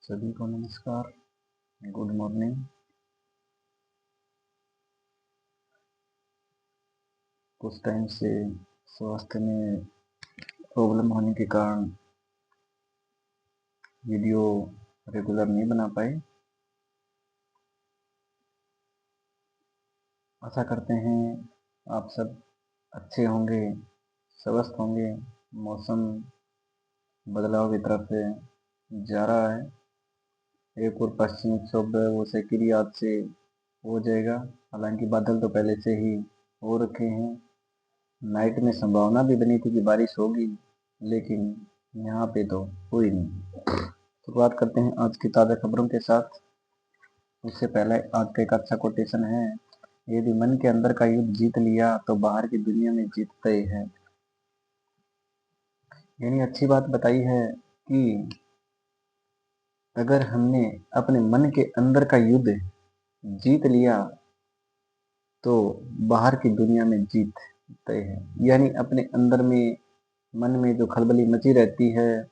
सभी को नमस्कार, गुड मॉर्निंग। कुछ टाइम से स्वास्थ्य में प्रॉब्लम होने के कारण वीडियो रेगुलर नहीं बना पाए। आशा करते हैं आप सब अच्छे होंगे, स्वस्थ होंगे। मौसम बदलाव की तरफ से जा रहा है। एक और पश्चिमी विक्षोभ है, वो सेक्रिय आज से हो जाएगा। हालांकि बादल तो पहले से ही हो रखे हैं। नाइट में संभावना भी बनी थी कि बारिश होगी, लेकिन यहाँ पे तो हुई नहीं। शुरुआत करते हैं आज की ताज़ा खबरों के साथ। उससे पहले आज का एक अच्छा कोटेशन है, यदि मन के अंदर का युद्ध जीत लिया तो बाहर की दुनिया में जीतते हैं। यानी अच्छी बात बताई है कि अगर हमने अपने मन के अंदर का युद्ध जीत लिया तो बाहर की दुनिया में जीतते हैं। यानी अपने अंदर में, मन में जो खलबली मची रहती है,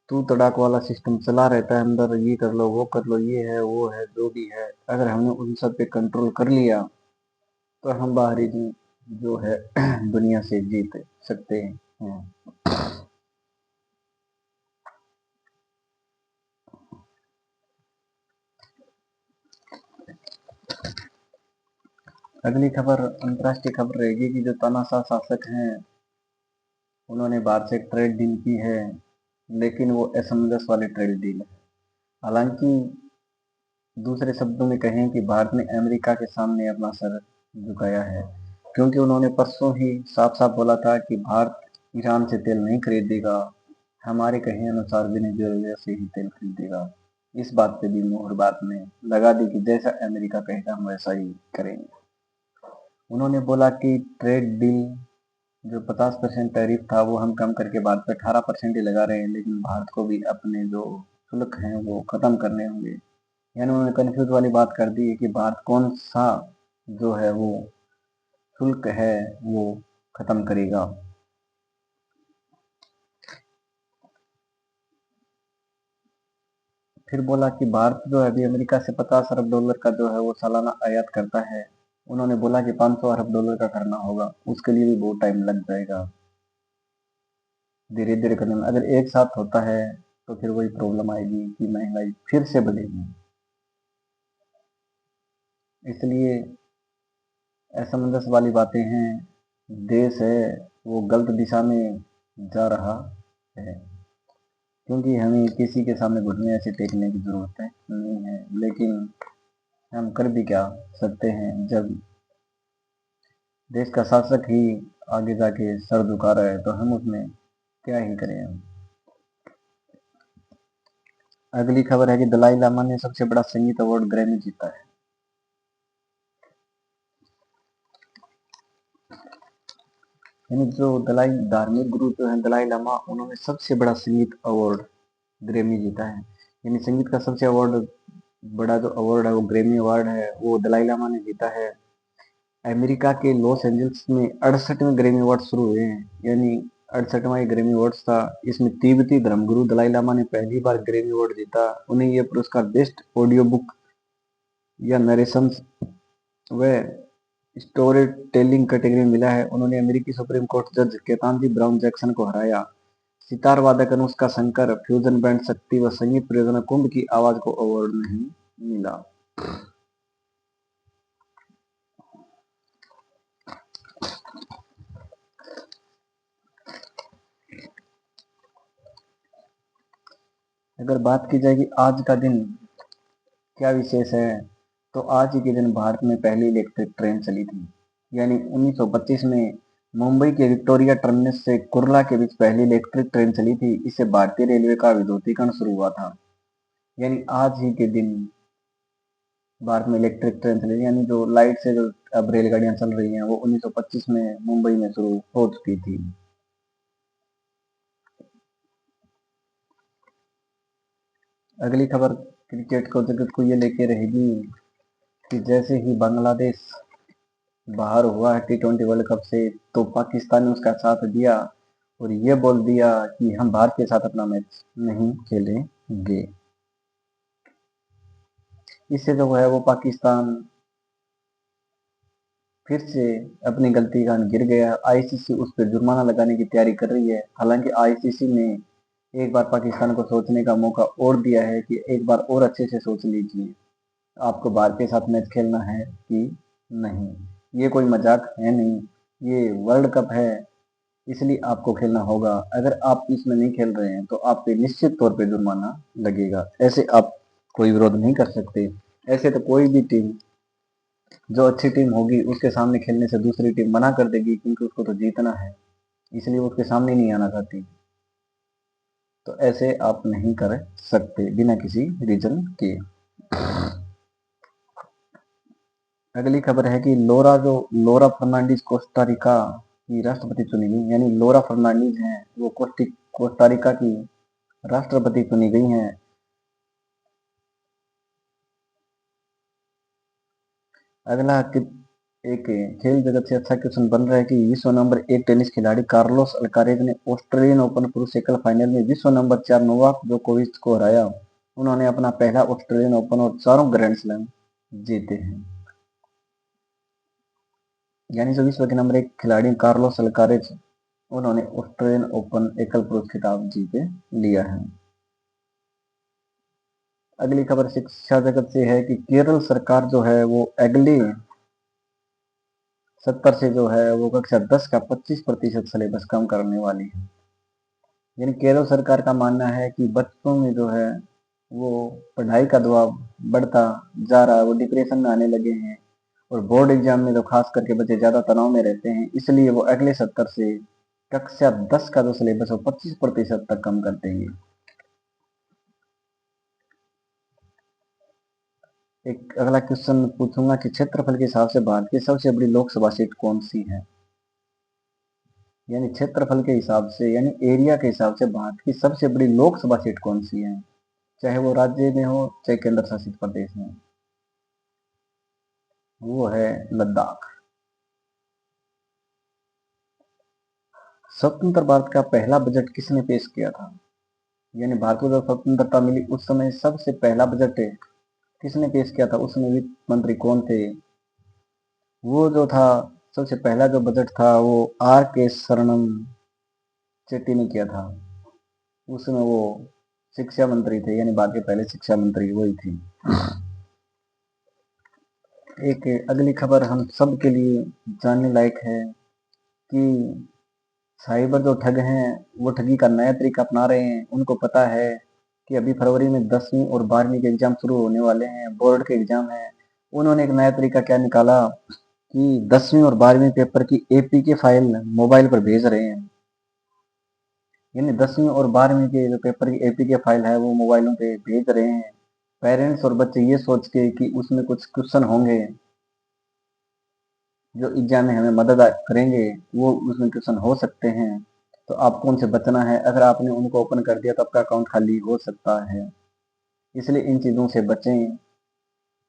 तू तड़ाक वाला सिस्टम चला रहता है अंदर, ये कर लो, वो कर लो, ये है, वो है, जो भी है, अगर हमने उन सब पे कंट्रोल कर लिया तो हम बाहरी जो है दुनिया से जीत सकते हैं। अगली खबर अंतर्राष्ट्रीय खबर रहेगी कि जो तानाशाह शासक हैं उन्होंने भारत से एक ट्रेड डील की है, लेकिन वो असमंजस वाली ट्रेड डील है। हालांकि दूसरे शब्दों में कहें कि भारत ने अमेरिका के सामने अपना सर झुकाया है, क्योंकि उन्होंने परसों ही साफ साफ बोला था कि भारत ईरान से तेल नहीं खरीदेगा, हमारे कहे अनुसार वेनेजुएला से ही तेल खरीदेगा। इस बात पे भी मोहर बात में लगा दी कि जैसा अमेरिका कहेगा हम वैसा ही करेंगे। उन्होंने बोला कि ट्रेड डील जो 50% टैरिफ था वो हम कम करके भारत पे 18% ही लगा रहे हैं, लेकिन भारत को भी अपने जो शुल्क हैं वो खत्म करने होंगे। यानी उन्होंने कंफ्यूज वाली बात कर दी है कि भारत कौन सा जो है वो शुल्क है वो खत्म करेगा। फिर बोला कि भारत जो है अभी अमेरिका से 50 अरब डॉलर का जो है वो सालाना आयात करता है। उन्होंने बोला कि 500 अरब डॉलर का करना होगा, उसके लिए भी बहुत टाइम लग जाएगा। धीरे धीरे करने में अगर एक साथ होता है तो फिर वही प्रॉब्लम आएगी कि महंगाई फिर से बढ़ेगी। इसलिए असमंजस वाली बातें हैं। देश है वो गलत दिशा में जा रहा है, क्योंकि हमें किसी के सामने घुटने ऐसे टेकने की जरूरत नहीं है, लेकिन हम कर भी क्या सकते हैं जब देश का शासक ही आगे जाके सर झुका रहा है, तो हम उसमें क्या ही करें हम। अगली खबर है कि दलाई लामा ने सबसे बड़ा संगीत अवार्ड ग्रैमी जीता है। यानी जो दलाई धार्मिक गुरु जो है दलाई लामा, उन्होंने सबसे बड़ा संगीत अवार्ड ग्रैमी जीता है। यानी संगीत का सबसे अवार्ड बड़ा जो अवार्ड है वो ग्रैमी अवार्ड है, वो दलाई लामा ने जीता है। अमेरिका के लॉस एंजल्स में 68वें ग्रैमी अवार्ड शुरू हुए हैं। यानी 68वां ग्रैमी अवार्ड्स था। इसमें तिब्बती धर्मगुरु दलाई लामा ने पहली बार ग्रैमी अवार्ड जीता। उन्हें यह पुरस्कार बेस्ट ऑडियो बुक या नरेशन व स्टोरी टेलिंग कैटेगरी में मिला है। उन्होंने अमेरिकी सुप्रीम कोर्ट जज केतानजी ब्राउन जैक्सन को हराया। सितार वादक अनुष्का शंकर, फ्यूजन बैंड शक्ति व संगीत परियोजना कुंभ की आवाज को अवार्ड नहीं मिला। अगर बात की जाए कि आज का दिन क्या विशेष है, तो आज ही के दिन भारत में पहली इलेक्ट्रिक ट्रेन चली थी। यानी 1925 में मुंबई के विक्टोरिया टर्मिनस से कुर्ला के बीच पहली इलेक्ट्रिक ट्रेन चली थी। इससे भारतीय रेलवे का विद्युतीकरण शुरू हुआ था। यानी आज ही के दिन भारत में इलेक्ट्रिक ट्रेन चली, यानी जो लाइट से जो अब रेलगाड़ियां चल रही हैं वो 1925 में मुंबई में शुरू हो चुकी थी। अगली खबर क्रिकेट को जगत को ये लेके रहेगी कि जैसे ही बांग्लादेश बाहर हुआ है T20 वर्ल्ड कप से, तो पाकिस्तान ने उसका साथ दिया और ये बोल दिया कि हम भारत के साथ अपना मैच नहीं खेलेंगे। इससे जो है वो पाकिस्तान फिर से अपनी गलती का गिर गया। आईसीसी उस पर जुर्माना लगाने की तैयारी कर रही है। हालांकि आईसीसी ने एक बार पाकिस्तान को सोचने का मौका और दिया है कि एक बार और अच्छे से सोच लीजिए, आपको भारत के साथ मैच खेलना है कि नहीं। ये कोई मजाक है नहीं, ये वर्ल्ड कप है, इसलिए आपको खेलना होगा। अगर आप इसमें नहीं खेल रहे हैं तो आप पे निश्चित तौर पे जुर्माना लगेगा। ऐसे आप कोई विरोध नहीं कर सकते। ऐसे तो कोई भी टीम जो अच्छी टीम होगी उसके सामने खेलने से दूसरी टीम मना कर देगी, क्योंकि उसको तो जीतना है, इसलिए वो उसके सामने नहीं आना चाहती। तो ऐसे आप नहीं कर सकते बिना किसी रीजन के। अगली खबर है कि लोरा फर्नांडिस कोस्टारिका की राष्ट्रपति चुनी गई। यानी लोरा फर्नांडिस हैं वो कोस्टारिका की राष्ट्रपति चुनी गई हैं। अगला एक खेल जगत से अच्छा क्वेश्चन बन रहा है कि विश्व नंबर 1 टेनिस खिलाड़ी कार्लोस अल्कारेज ने ऑस्ट्रेलियन ओपन पुरुष एकल फाइनल में विश्व नंबर 4 नोवाक जोकोविच को हराया। उन्होंने अपना पहला ऑस्ट्रेलियन ओपन और चारों ग्रैंड स्लैम जीते हैं। यानी जो विश्व के नंबर 1 खिलाड़ी कार्लोस अल्कारेज, उन्होंने ऑस्ट्रेलियन ओपन एकल पुरुष खिताब जीते लिया है। अगली खबर शिक्षा जगत से है कि केरल सरकार जो है वो अगले 70 से जो है वो कक्षा 10 का 25% सिलेबस कम करने वाली है। यानी केरल सरकार का मानना है कि बच्चों में जो है वो पढ़ाई का दबाव बढ़ता जा रहा है, वो डिप्रेशन में आने लगे हैं, और बोर्ड एग्जाम में तो खास करके बच्चे ज्यादा तनाव में रहते हैं, इसलिए वो अगले 70 से कक्षा 10 का जो सिलेबस है 25% तक कम कर देंगे। एक अगला क्वेश्चन पूछूंगा कि क्षेत्रफल के हिसाब से भारत की सबसे बड़ी लोकसभा सीट कौन सी है। यानी क्षेत्रफल के हिसाब से, यानी एरिया के हिसाब से भारत की सबसे बड़ी लोकसभा सीट कौन सी है, चाहे वो राज्य में हो चाहे केंद्र शासित प्रदेश में। वो है लद्दाख। स्वतंत्र भारत का पहला बजट किसने पेश किया था। यानी भारत को जब स्वतंत्रता मिली उस समय सबसे पहला बजट किसने पेश किया था, उसमें वित्त मंत्री कौन थे। वो जो था सबसे पहला जो बजट था वो आर के शरणम चेट्टी ने किया था। उसमें वो शिक्षा मंत्री थे, यानी भारत के पहले शिक्षा मंत्री वही थी। एक अगली खबर हम सब के लिए जानने लायक है कि साइबर जो ठग हैं वो ठगी का नया तरीका अपना रहे हैं। उनको पता है कि अभी फरवरी में 10वीं और 12वीं के एग्जाम शुरू होने वाले हैं, बोर्ड के एग्जाम हैं। उन्होंने एक नया तरीका क्या निकाला कि 10वीं और 12वीं पेपर की एपीके फाइल मोबाइल पर भेज रहे हैं। यानी 10वीं और 12वीं के जो पेपर की एपीके फाइल है वो मोबाइलों पे भेज रहे हैं। पेरेंट्स और बच्चे ये सोच के कि उसमें कुछ क्वेश्चन होंगे जो एग्जाम में हमें मदद करेंगे, वो उसमें क्वेश्चन हो सकते हैं, तो आपको उनसे बचना है। अगर आपने उनको ओपन कर दिया तो आपका अकाउंट खाली हो सकता है, इसलिए इन चीज़ों से बचें।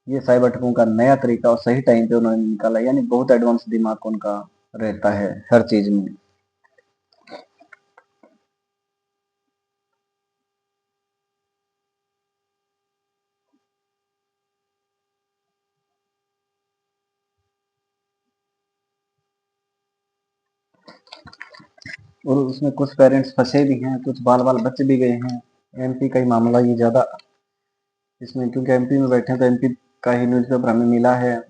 ये साइबर ठगों का नया तरीका और सही टाइम पे उन्होंने निकाला, यानी बहुत एडवांस दिमाग उनका रहता है हर चीज में। और उसमें कुछ पेरेंट्स फंसे भी हैं, कुछ बाल बाल बच भी गए हैं। एमपी का ही मामला ये ज्यादा इसमें, क्योंकि एमपी में बैठे हैं तो एमपी का ही न्यूज़पेपर हमें मिला है,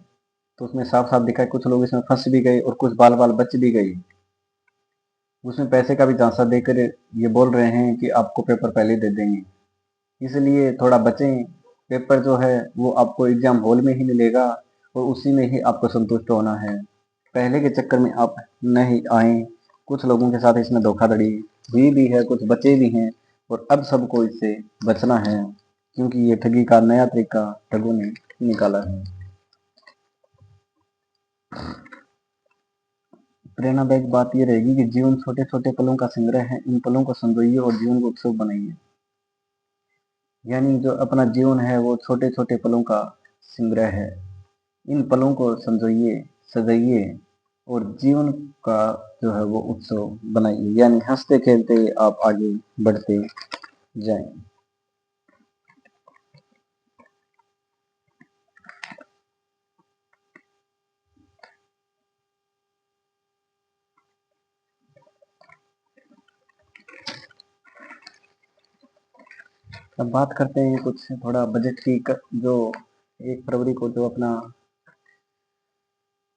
तो उसमें साफ साफ दिखा है कुछ लोग इसमें फंस भी गए और कुछ बाल बाल बच भी गई। उसमें पैसे का भी झांसा देकर ये बोल रहे हैं कि आपको पेपर पहले दे देंगे, इसलिए थोड़ा बचें। पेपर जो है वो आपको एग्जाम हॉल में ही मिलेगा और उसी में ही आपको संतुष्ट होना है। पहले के चक्कर में आप नहीं आए। कुछ लोगों के साथ इसमें धोखाधड़ी हुई भी है, कुछ बचे भी हैं, और अब सबको इससे बचना है, क्योंकि ये ठगी का नया तरीका ठगों ने निकाला है। प्रेरणादायक बात यह रहेगी कि जीवन छोटे छोटे पलों का संग्रह है, इन पलों को संजोइए और जीवन को उत्सव बनाइए। यानी जो अपना जीवन है वो छोटे छोटे पलों का संग्रह है, इन पलों को संजोइए, सजाइए और जीवन का जो है वो उत्सव बनाइए, यानी हंसते खेलते आप आगे बढ़ते जाएं। अब बात करते हैं कुछ थोड़ा बजट की जो 1 फरवरी को जो अपना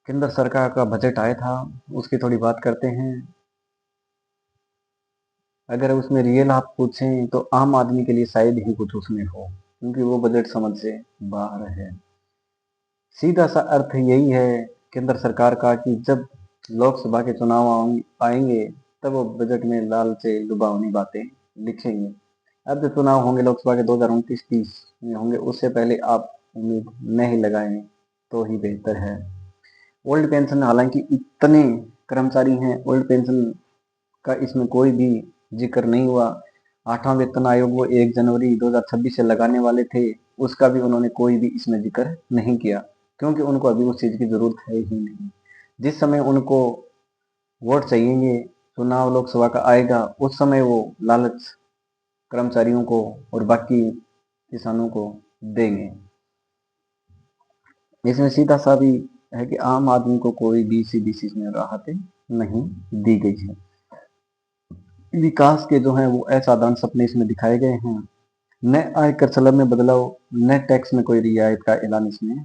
केंद्र सरकार का बजट आया था उसकी थोड़ी बात करते हैं। अगर उसमें रियल आप पूछें तो आम आदमी के लिए शायद ही कुछ उसमें हो, क्योंकि वो बजट समझ से बाहर है। सीधा सा अर्थ यही है केंद्र सरकार का कि जब लोकसभा के चुनाव आएंगे तब वो बजट में लाल से लुभावनी बातें लिखेंगे। अब जो चुनाव होंगे लोकसभा के 2029-30 में होंगे, उससे पहले आप उम्मीद नहीं लगाएं तो ही बेहतर है। ओल्ड पेंशन, हालांकि इतने कर्मचारी हैं, ओल्ड पेंशन का इसमें कोई भी जिक्र नहीं हुआ। 8वां वेतन आयोग वो 1 जनवरी 2026 से लगाने वाले थे, उसका भी उन्होंने कोई भी इसमें जिक्र नहीं किया, क्योंकि उनको अभी उस चीज की जरूरत है ही नहीं। जिस समय उनको वोट चाहिए, चुनाव लोकसभा का आएगा, उस समय वो लालच कर्मचारियों को और बाकी किसानों को देंगे। इसमें सीधा सा भी है कि आम आदमी को कोई भी सीधी में राहत नहीं दी गई है। विकास के जो है वो असाधारण सपने इसमें दिखाए गए हैं। नए आयकर स्लैब में बदलाव, नए टैक्स में कोई रियायत का ऐलान इसमें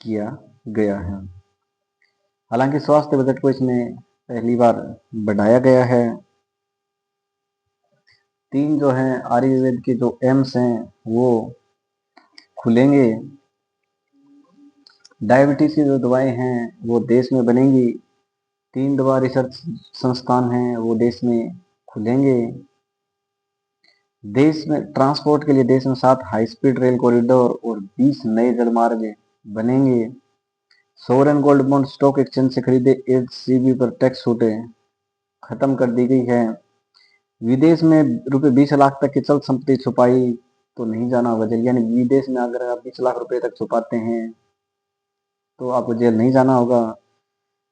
किया गया है। हालांकि स्वास्थ्य बजट को इसमें पहली बार बढ़ाया गया है। 3 जो है आयुर्वेद के जो एम्स हैं वो खुलेंगे। डायबिटीज की जो दवाएं हैं वो देश में बनेंगी। 3 दवा रिसर्च संस्थान हैं वो देश में खुलेंगे। देश में ट्रांसपोर्ट के लिए देश में 7 हाई स्पीड रेल कॉरिडोर और 20 नए जलमार्ग बनेंगे। Sovereign gold bond stock exchange से खरीदे एचसीबी पर टैक्स छूटें खत्म कर दी गई है। विदेश में ₹20 लाख तक की चल संपत्ति छुपाई तो नहीं जाना होगा जेल, यानी विदेश में अगर आप 20 लाख रुपए तक छुपाते हैं तो आपको जेल नहीं जाना होगा।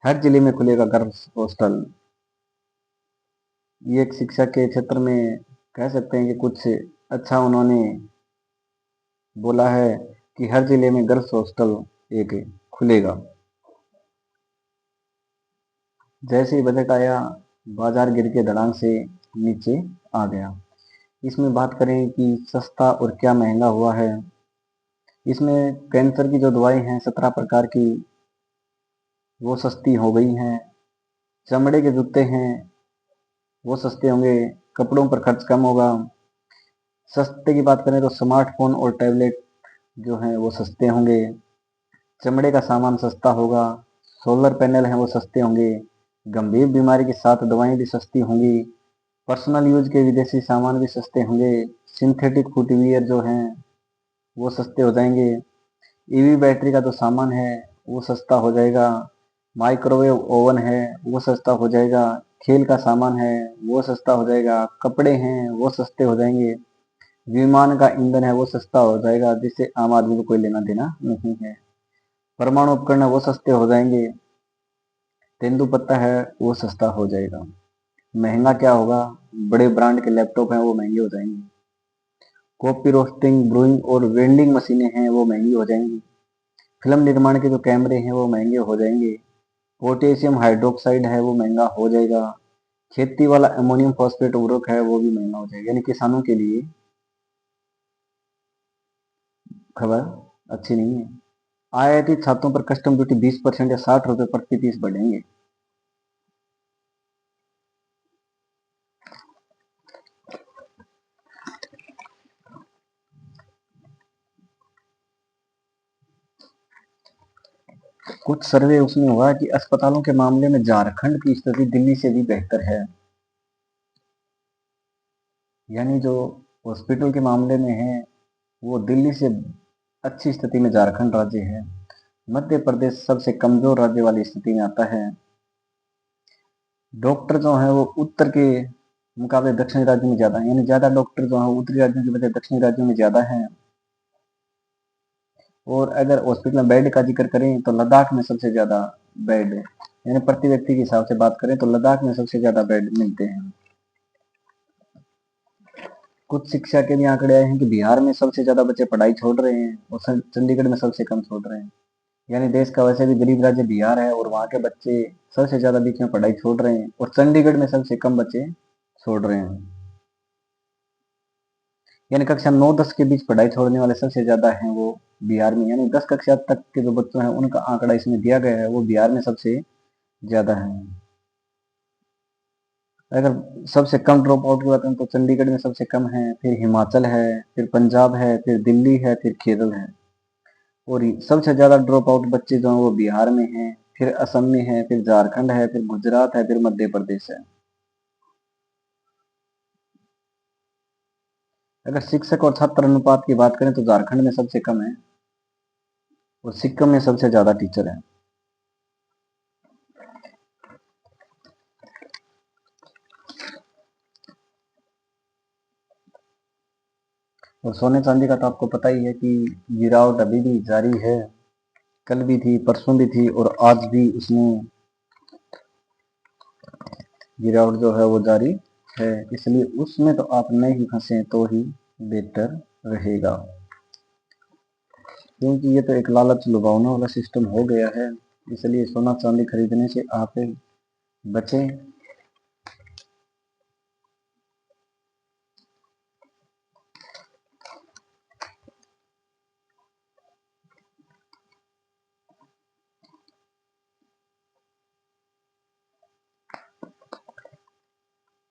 हर जिले में खुलेगा गर्ल्स हॉस्टल। ये एक शिक्षा के क्षेत्र में कह सकते हैं कि कुछ अच्छा उन्होंने बोला है कि हर जिले में गर्ल्स हॉस्टल एक खुलेगा। जैसे ही बजट आया, बाजार गिर के धड़ाम से नीचे आ गया। इसमें बात करें कि सस्ता और क्या महंगा हुआ है। इसमें कैंसर की जो दवाई हैं 17 प्रकार की वो सस्ती हो गई हैं। चमड़े के जूते हैं वो सस्ते होंगे, कपड़ों पर खर्च कम होगा। सस्ते की बात करें तो स्मार्टफोन और टैबलेट जो हैं वो सस्ते होंगे। चमड़े का सामान सस्ता होगा। सोलर पैनल हैं वो सस्ते होंगे। गंभीर बीमारी के साथ दवाएं भी सस्ती होंगी। पर्सनल यूज के विदेशी सामान भी सस्ते होंगे। सिंथेटिक फुटवियर जो हैं वो सस्ते हो जाएंगे। ईवी बैटरी का जो सामान है वो सस्ता हो जाएगा। माइक्रोवेव ओवन है वो सस्ता हो जाएगा। खेल का सामान है वो सस्ता हो जाएगा। कपड़े हैं वो सस्ते हो जाएंगे। विमान का ईंधन है वो सस्ता हो जाएगा, जिससे आम आदमी को कोई लेना देना नहीं है। परमाणु उपकरण है वो सस्ते हो जाएंगे। तेंदुपत्ता है वो सस्ता हो जाएगा। महंगा क्या होगा? बड़े ब्रांड के लैपटॉप हैं वो महंगे हो जाएंगे। कॉपी रोस्टिंग, ब्रूइंग और वेंडिंग मशीनें हैं वो महंगी हो जाएंगी। फिल्म निर्माण के जो कैमरे हैं वो महंगे हो जाएंगे। पोटेशियम हाइड्रोक्साइड है वो महंगा हो जाएगा। खेती वाला अमोनियम फॉस्फेट उर्वरक है वो भी महंगा हो जाएगा। यानी किसानों के लिए खबर अच्छी नहीं है। आईआईटी छात्रों पर कस्टम ड्यूटी 20% या ₹60 प्रति पीस बढ़ेंगे। कुछ सर्वे उसमें हुआ कि अस्पतालों के मामले में झारखंड की स्थिति दिल्ली से भी बेहतर है। यानी जो हॉस्पिटल के मामले में है वो दिल्ली से अच्छी स्थिति में झारखंड राज्य है। मध्य प्रदेश सबसे कमजोर राज्य वाली स्थिति में आता है। डॉक्टर जो है वो उत्तर के मुकाबले दक्षिणी राज्यों में ज्यादा है, यानी ज्यादा डॉक्टर जो है उत्तरी राज्यों की बजाय दक्षिणी राज्यों में ज्यादा है। और अगर हॉस्पिटल में बेड का जिक्र करें तो लद्दाख में सबसे ज्यादा बेड, यानी प्रति व्यक्ति के हिसाब से बात करें तो लद्दाख में सबसे ज्यादा बेड मिलते हैं। कुछ शिक्षा के भी आंकड़े आए हैं कि बिहार में सबसे ज्यादा बच्चे पढ़ाई छोड़ रहे हैं और चंडीगढ़ में सबसे कम छोड़ रहे हैं। यानी देश का वैसे भी गरीब राज्य बिहार है और वहां के बच्चे सबसे ज्यादा बीच में पढ़ाई छोड़ रहे हैं और चंडीगढ़ में सबसे कम बच्चे छोड़ रहे हैं। यानी कक्षा 9-10 के बीच पढ़ाई छोड़ने वाले सबसे ज्यादा हैं वो बिहार में, यानी 10 कक्षा तक के जो बच्चे हैं उनका आंकड़ा इसमें दिया गया है, वो बिहार में सबसे ज्यादा है। अगर सबसे कम ड्रॉप आउट की बात करें तो चंडीगढ़ में सबसे कम है, फिर हिमाचल है, फिर पंजाब है, फिर दिल्ली है, फिर केरल है। और सबसे ज्यादा ड्रॉप आउट बच्चे जो हैं वो बिहार में हैं, फिर असम में है, फिर झारखंड है, फिर गुजरात है, फिर मध्य प्रदेश है। अगर शिक्षक और छात्र अनुपात की बात करें तो झारखंड में सबसे कम है और सिक्किम में सबसे ज्यादा टीचर है। और सोने चांदी का तो आपको पता ही है कि गिरावट अभी भी जारी है, कल भी थी, परसों भी थी और आज भी उसमें गिरावट जो है वो जारी है, इसलिए उसमें तो आप नहीं फंसे तो ही बेहतर रहेगा, क्योंकि ये तो एक लालच लुभावने वाला सिस्टम हो गया है। इसलिए सोना चांदी खरीदने से आप बचें।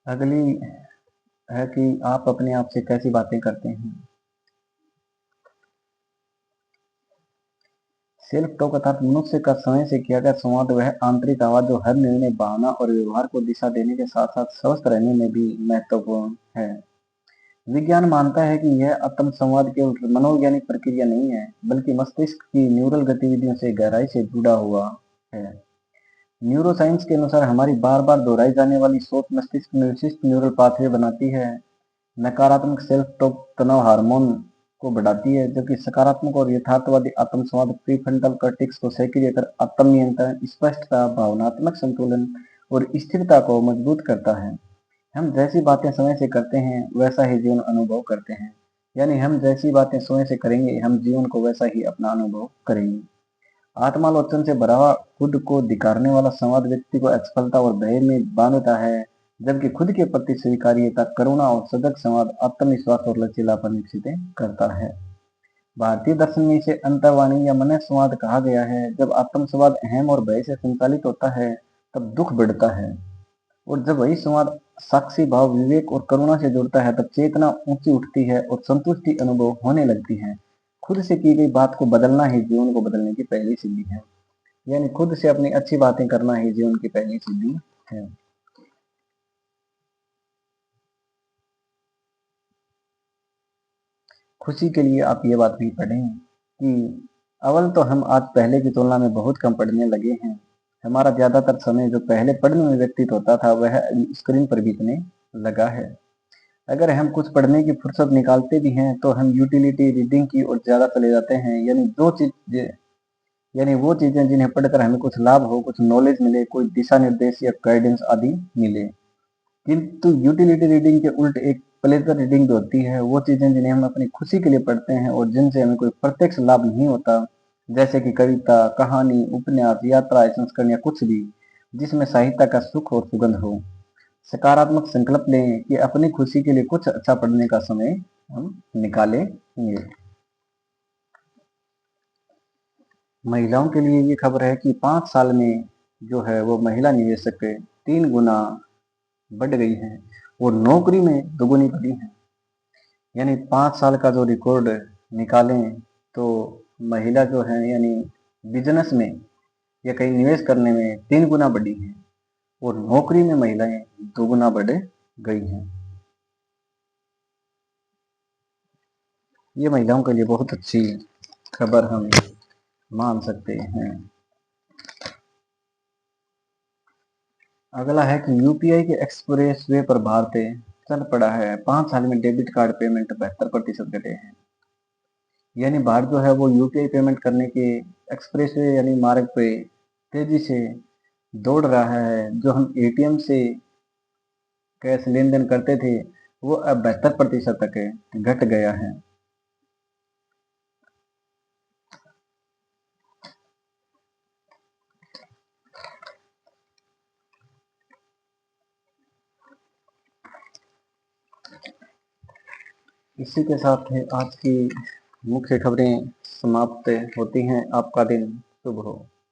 अगली है कि आप अपने आप से कैसी बातें करते हैं। सेल्फ टॉक अर्थात मनुष्य का समय से किया गया संवाद वह आंतरिक आवाज जो हर निर्णय, भावना और व्यवहार को दिशा देने के साथ साथ स्वस्थ रहने में भी महत्वपूर्ण है। विज्ञान मानता है कि यह आत्म संवाद केवल मनोवैज्ञानिक प्रक्रिया नहीं है, बल्कि मस्तिष्क की न्यूरल गतिविधियों से गहराई से जुड़ा हुआ है। न्यूरोसाइंस के अनुसार हमारी बार बार दोहराई जाने वाली सोच मस्तिष्क में विशिष्ट न्यूरल पाथवे बनाती है। नकारात्मक सेल्फ टॉक तनाव हार्मोन को बढ़ाती है, जबकि सकारात्मक और यथार्थवादी आत्मसंवाद प्रीफ्रंटल कॉर्टेक्स को सक्रिय कर आत्म नियंत्रण, स्पष्टता, भावनात्मक संतुलन और स्थिरता को मजबूत करता है। हम जैसी बातें समय से करते हैं वैसा ही जीवन अनुभव करते हैं, यानी हम जैसी बातें समय से करेंगे हम जीवन को वैसा ही अपना अनुभव करेंगे। आत्मालोचन से भरा हुआ खुद को धिक्कारने वाला संवाद व्यक्ति को असफलता और भय में बांधता है, जबकि खुद के प्रति स्वीकार्यता, करुणा और सजग संवाद आत्मविश्वास और लचीलापन विकसित करता है। भारतीय दर्शन में इसे अंतर्वाणी या मन संवाद कहा गया है। जब आत्मसंवाद अहम और भय से संचालित होता है तब दुख बढ़ता है, और जब वही संवाद साक्षी भाव, विवेक और करुणा से जुड़ता है तब चेतना ऊंची उठती है और संतुष्टि अनुभव होने लगती है। खुद से की गई बात को बदलना ही जीवन को बदलने की पहली सीढ़ी है, यानी खुद से अपनी अच्छी बातें करना ही जीवन की पहली सीढ़ी है। खुशी के लिए आप ये बात भी पढ़ें कि अव्वल तो हम आज पहले की तुलना में बहुत कम पढ़ने लगे हैं। हमारा ज्यादातर समय जो पहले पढ़ने में व्यतीत होता था वह स्क्रीन पर बीतने लगा है। अगर हम कुछ पढ़ने की फुर्सत निकालते भी हैं तो हम यूटिलिटी रीडिंग की ओर ज्यादा चले जाते हैं, यानी वो चीजें जिन्हें पढ़कर हमें कुछ लाभ हो, कुछ नॉलेज मिले, कोई दिशा निर्देश या गाइडेंस आदि मिले। किंतु यूटिलिटी रीडिंग के उल्ट एक प्लेजर रीडिंग जो होती है, वो चीजें जिन्हें हम अपनी खुशी के लिए पढ़ते हैं और जिनसे हमें कोई प्रत्यक्ष लाभ नहीं होता, जैसे कि कविता, कहानी, उपन्यास, यात्रा, संस्करण या कुछ भी जिसमें साहित्य का सुख और सुगंध हो। सकारात्मक संकल्प लें कि अपनी खुशी के लिए कुछ अच्छा पढ़ने का समय हम निकालेंगे। महिलाओं के लिए ये खबर है कि 5 साल में जो है वो महिला निवेशक 3 गुना बढ़ गई है और नौकरी में दोगुनी बढ़ी है। यानी 5 साल का जो रिकॉर्ड निकालें तो महिला जो है यानी बिजनेस में या कहीं निवेश करने में 3 गुना बढ़ी है और नौकरी में महिलाएं दोगुना बढ़ गई हैं। ये महिलाओं के लिए बहुत अच्छी खबर हम मान सकते हैं। अगला है कि यूपीआई के एक्सप्रेस वे पर भारत चल पड़ा है। 5 साल में डेबिट कार्ड पेमेंट 72% घटे हैं। यानी भारत जो है वो यूपीआई पेमेंट करने के एक्सप्रेस वे यानी मार्ग पे तेजी से दौड़ रहा है। जो हम एटीएम से कैश लेन देन करते थे वो अब 72% तक घट गया है। इसी के साथ आज की मुख्य खबरें समाप्त होती हैं। आपका दिन शुभ हो।